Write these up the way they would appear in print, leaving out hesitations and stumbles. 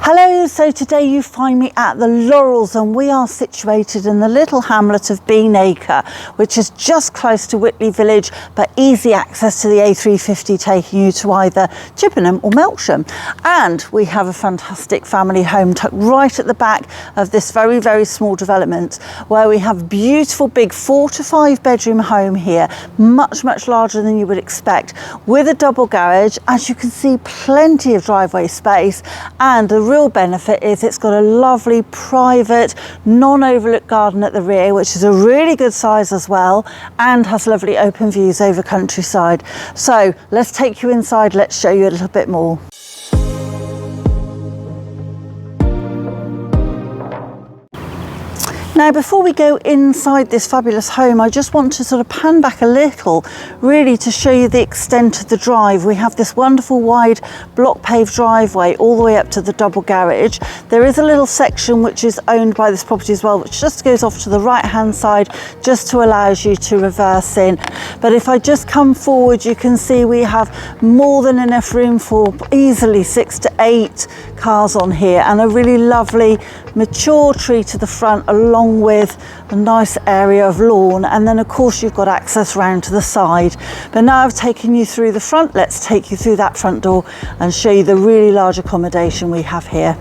Hello, so today you find me at the Laurels and we are situated in the little hamlet of Beanacre, which is just close to Whitley Village, but easy access to the A350 taking you to either Chippenham or Melksham. And we have a fantastic family home tucked right at the back of this very, very small development where we have a beautiful big 4 to 5 bedroom home here, much larger than you would expect, with a double garage. As you can see, plenty of driveway space, and the real benefit is it's got a lovely private non-overlooked garden at the rear, which is a really good size as well and has lovely open views over countryside. So let's take you inside, let's show you a little bit more. Now, before we go inside this fabulous home, I just want to sort of pan back a little, really to show you the extent of the drive. We have this wonderful wide block paved driveway all the way up to the double garage. There is a little section which is owned by this property as well, which just goes off to the right hand side, just to allow you to reverse in. But if I just come forward, you can see we have more than enough room for easily 6 to 8 cars on here, and a really lovely mature tree to the front, along with a nice area of lawn, and then of course you've got access round to the side. But now I've taken you through the front, let's take you through that front door and show you the really large accommodation we have here.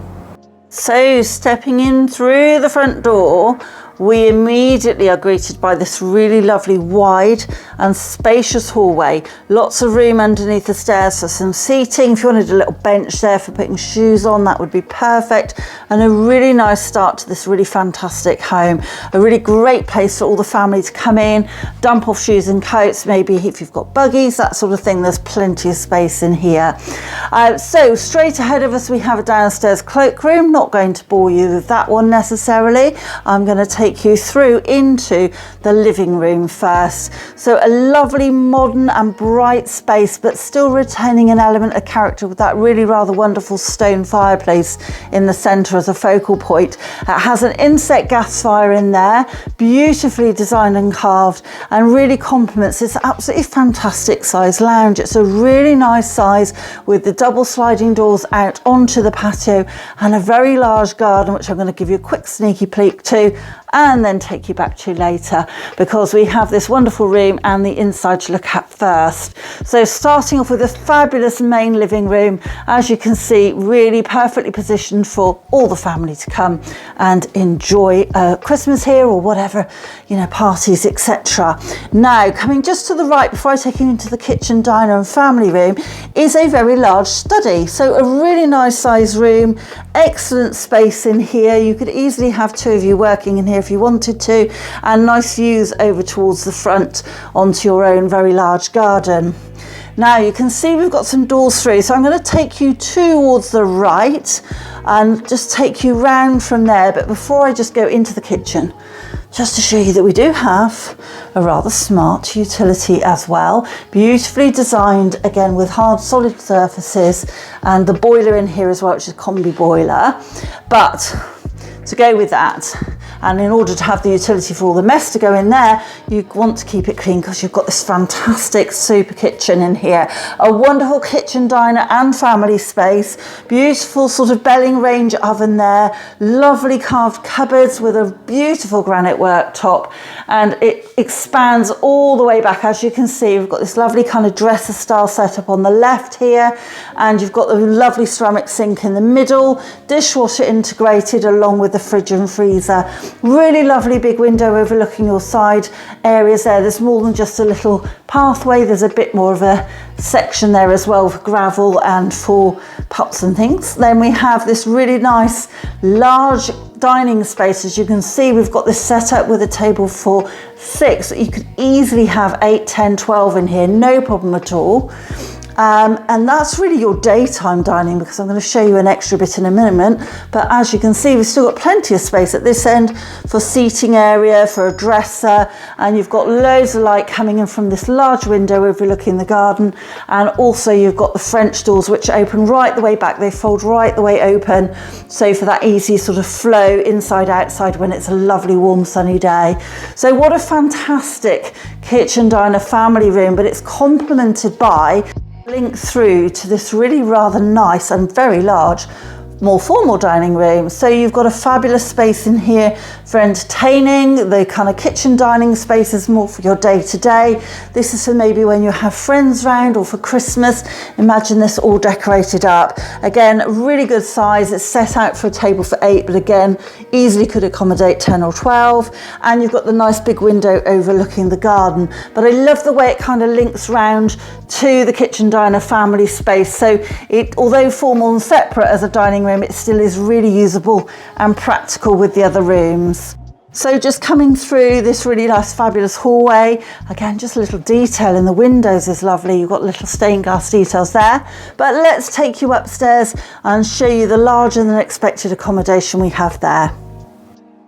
So stepping in through the front door, we immediately are greeted by this really lovely wide and spacious hallway. Lots of room underneath the stairs for some seating. If you wanted a little bench there for putting shoes on, that would be perfect. And a really nice start to this really fantastic home. A really great place for all the family to come in, dump off shoes and coats, maybe if you've got buggies, that sort of thing. There's plenty of space in here. So straight ahead of us, we have a downstairs cloakroom. Not going to bore you with that one necessarily. I'm going to take you through into the living room first. So a lovely modern and bright space, but still retaining an element of character with that really rather wonderful stone fireplace in the centre as a focal point. It has an inset gas fire in there, beautifully designed and carved, and really complements this absolutely fantastic size lounge. It's a really nice size with the double sliding doors out onto the patio and a very large garden, which I'm going to give you a quick sneaky peek to and then take you back to later, because we have this wonderful room and the inside to look at first. So starting off with a fabulous main living room, as you can see, really perfectly positioned for all the family to come and enjoy Christmas here or whatever, you know, parties, etc. Now, coming just to the right before I take you into the kitchen, diner and family room, is a very large study. So a really nice size room, excellent space in here. You could easily have 2 of you working in here if you wanted to, and nice views over towards the front onto your own very large garden. Now you can see we've got some doors through, so I'm going to take you towards the right and just take you round from there. But before I just go into the kitchen, just to show you that we do have a rather smart utility as well, beautifully designed, again with hard solid surfaces, and the boiler in here as well, which is a combi boiler. But to go with that, and in order to have the utility for all the mess to go in there, you want to keep it clean, because you've got this fantastic super kitchen in here. A wonderful kitchen, diner and family space. Beautiful sort of belling range oven there. Lovely carved cupboards with a beautiful granite worktop. And it expands all the way back. As you can see, we've got this lovely kind of dresser style setup on the left here. And you've got the lovely ceramic sink in the middle. Dishwasher integrated along with the fridge and freezer. Really lovely big window overlooking your side areas there. There's more than just a little pathway. There's a bit more of a section there as well for gravel and for pots and things. Then we have this really nice large dining space. As you can see, we've got this set up with a table for 6. You could easily have 8, 10, 12 in here, no problem at all. And that's really your daytime dining, because I'm going to show you an extra bit in a minute. But as you can see, we've still got plenty of space at this end for seating area, for a dresser, and you've got loads of light coming in from this large window overlooking the garden. And also you've got the French doors, which open right the way back. They fold right the way open, so for that easy sort of flow inside outside when it's a lovely warm sunny day. So what a fantastic kitchen, diner, family room, but it's complemented by link through to this really rather nice and very large more formal dining room. So you've got a fabulous space in here for entertaining. The kind of kitchen dining space is more for your day-to-day. This is for maybe when you have friends round or for Christmas. Imagine this all decorated up. Again, really good size. It's set out for a table for 8, but again, easily could accommodate 10 or 12. And you've got the nice big window overlooking the garden. But I love the way it kind of links round to the kitchen diner family space. So it, although formal and separate as a dining room, it still is really usable and practical with the other rooms. So just coming through this really nice fabulous hallway, again just a little detail in the windows is lovely. You've got little stained glass details there. But let's take you upstairs and show you the larger than expected accommodation we have there.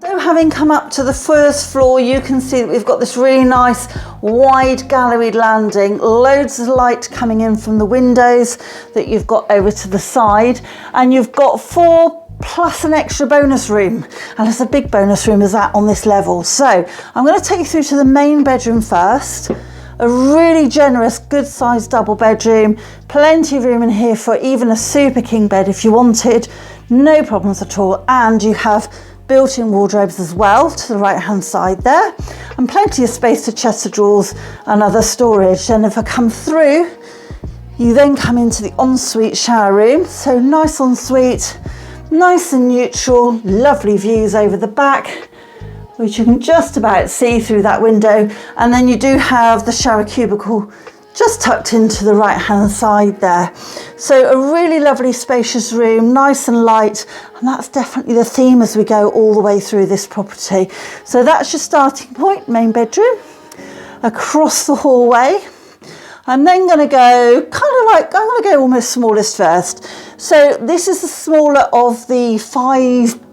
So having come up to the first floor, you can see that we've got this really nice wide galleried landing, loads of light coming in from the windows that you've got over to the side, and you've got 4 plus an extra bonus room, and it's a big bonus room as that on this level. So I'm going to take you through to the main bedroom first. A really generous, good sized double bedroom, plenty of room in here for even a super king bed if you wanted, no problems at all. And you have built-in wardrobes as well to the right hand side there, and plenty of space for chest of drawers and other storage. And if I come through, you then come into the ensuite shower room. So nice ensuite, nice and neutral, lovely views over the back, which you can just about see through that window. And then you do have the shower cubicle just tucked into the right hand side there. So a really lovely spacious room, nice and light, and that's definitely the theme as we go all the way through this property. So that's your starting point, main bedroom. Across the hallway, I'm then going to go I'm going to go almost smallest first. So this is the smaller of the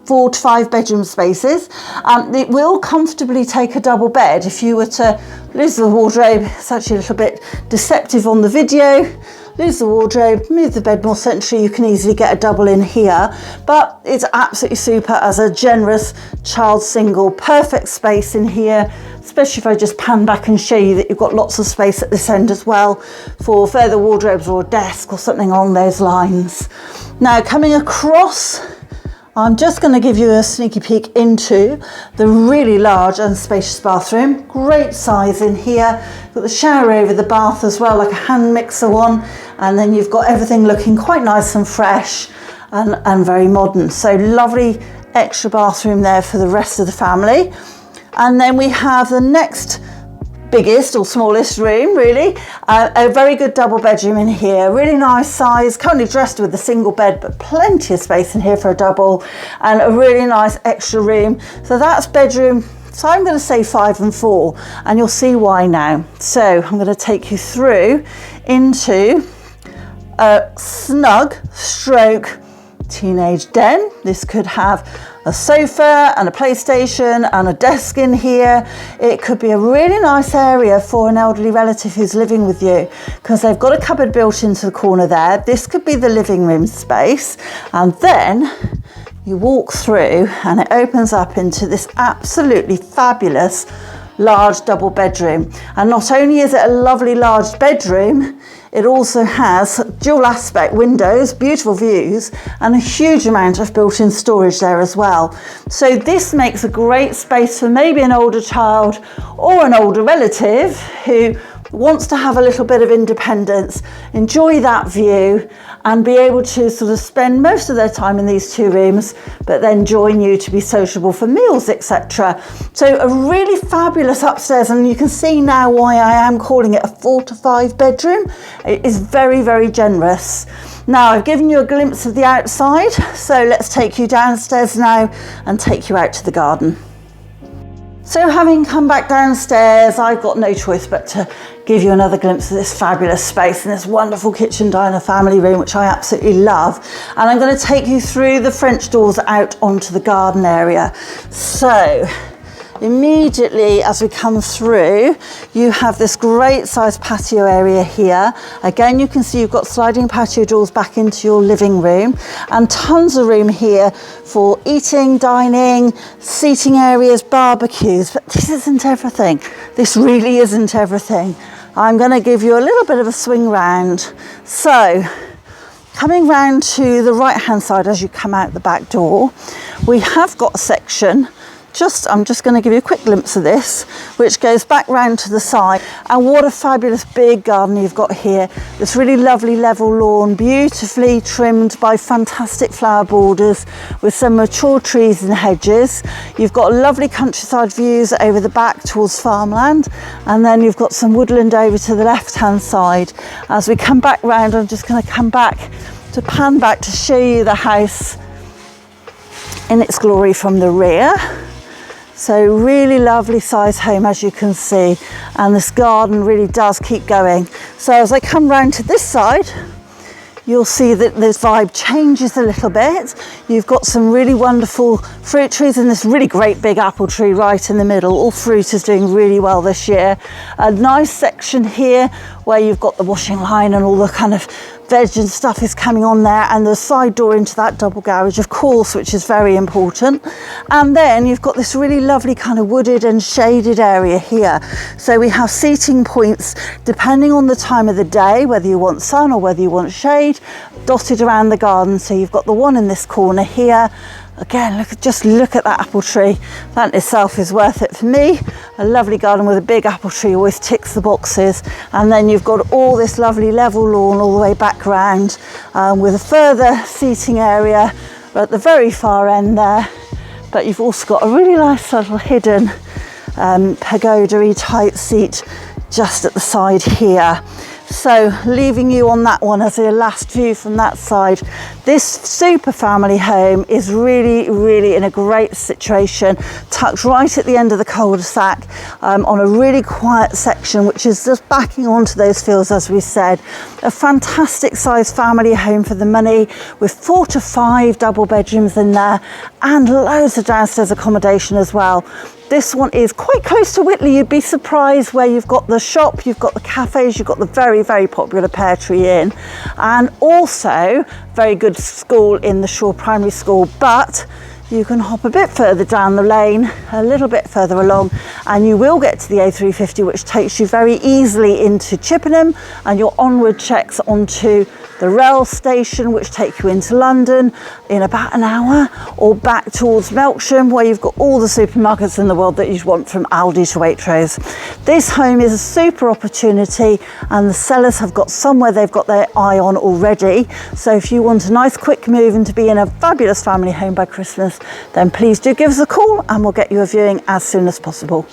4 to 5 bedroom spaces. It will comfortably take a double bed. If you were to lose the wardrobe, it's actually a little bit deceptive on the video. Lose the wardrobe, move the bed more centrally, you can easily get a double in here. But it's absolutely super as a generous child single. Perfect space in here, especially if I just pan back and show you that you've got lots of space at this end as well for further wardrobes or a desk or something along those lines. Now coming across, I'm just going to give you a sneaky peek into the really large and spacious bathroom. Great size in here. Got the shower over the bath as well, like a hand mixer one. And then you've got everything looking quite nice and fresh and very modern. So lovely extra bathroom there for the rest of the family. And then we have the next biggest or smallest room, really. A very good double bedroom in here, really nice size, currently dressed with a single bed, but plenty of space in here for a double, and a really nice extra room. So that's bedroom, so I'm going to say 5 and 4, and you'll see why now. So I'm going to take you through into a snug stroke teenage den. This could have a sofa and a PlayStation and a desk in here. It could be a really nice area for an elderly relative who's living with you, because they've got a cupboard built into the corner there. This could be the living room space, and then you walk through and it opens up into this absolutely fabulous large double bedroom. And not only is it a lovely large bedroom, it also has dual aspect windows, beautiful views, and a huge amount of built-in storage there as well. So this makes a great space for maybe an older child or an older relative who wants to have a little bit of independence, enjoy that view, and be able to sort of spend most of their time in these 2 rooms, but then join you to be sociable for meals, etc. So a really fabulous upstairs, and you can see now why I am calling it a 4 to 5 bedroom. It is very, very generous. Now I've given you a glimpse of the outside, so let's take you downstairs now and take you out to the garden. So having come back downstairs, I've got no choice but to give you another glimpse of this fabulous space and this wonderful kitchen diner family room, which I absolutely love. And I'm going to take you through the French doors out onto the garden area. So immediately as we come through, you have this great sized patio area here. Again, you can see you've got sliding patio doors back into your living room, and tons of room here for eating, dining, seating areas, barbecues. But this isn't everything. This really isn't everything. I'm going to give you a little bit of a swing round. So Coming round to the right hand side as you come out the back door, we have got a section, I'm just going to give you a quick glimpse of this, which goes back round to the side. And what a fabulous big garden you've got here. This really lovely level lawn, beautifully trimmed by fantastic flower borders with some mature trees and hedges. You've got lovely countryside views over the back towards farmland, and then you've got some woodland over to the left hand side. As we come back round, I'm just going to pan back to show you the house in its glory from the rear. So really lovely size home, as you can see, and this garden really does keep going. So as I come round to this side, you'll see that this vibe changes a little bit. You've got some really wonderful fruit trees and this really great big apple tree right in the middle. All fruit is doing really well this year. A nice section here where you've got the washing line and all the kind of veg and stuff is coming on there, and the side door into that double garage, of course, which is very important. And then you've got this really lovely kind of wooded and shaded area here. So we have seating points depending on the time of the day, whether you want sun or whether you want shade, dotted around the garden. So you've got the one in this corner here. Again, just look at that apple tree. That in itself is worth it for me. A lovely garden with a big apple tree always ticks the boxes. And then you've got all this lovely level lawn all the way back round, with a further seating area at the very far end there. But you've also got a really nice little hidden pagoda-y type seat just at the side here. So leaving you on that one as a last view from that side, this super family home is really in a great situation, tucked right at the end of the cul-de-sac, on a really quiet section, which is just backing onto those fields, as we said. A fantastic size family home for the money, with 4 to 5 double bedrooms in there and loads of downstairs accommodation as well. This one is quite close to Whitley. You'd be surprised, where you've got the shop, you've got the cafes, you've got the very popular Pear Tree Inn, and also very good school in the Shaw Primary School. But you can hop a bit further down the lane, a little bit further along, and you will get to the A350, which takes you very easily into Chippenham, and your onward checks onto the Laurels station, which take you into London in about an hour, or back towards Melksham, where you've got all the supermarkets in the world that you'd want, from Aldi to Waitrose. This home is a super opportunity, and the sellers have got somewhere they've got their eye on already. So if you want a nice quick move and to be in a fabulous family home by Christmas, then please do give us a call and we'll get you a viewing as soon as possible.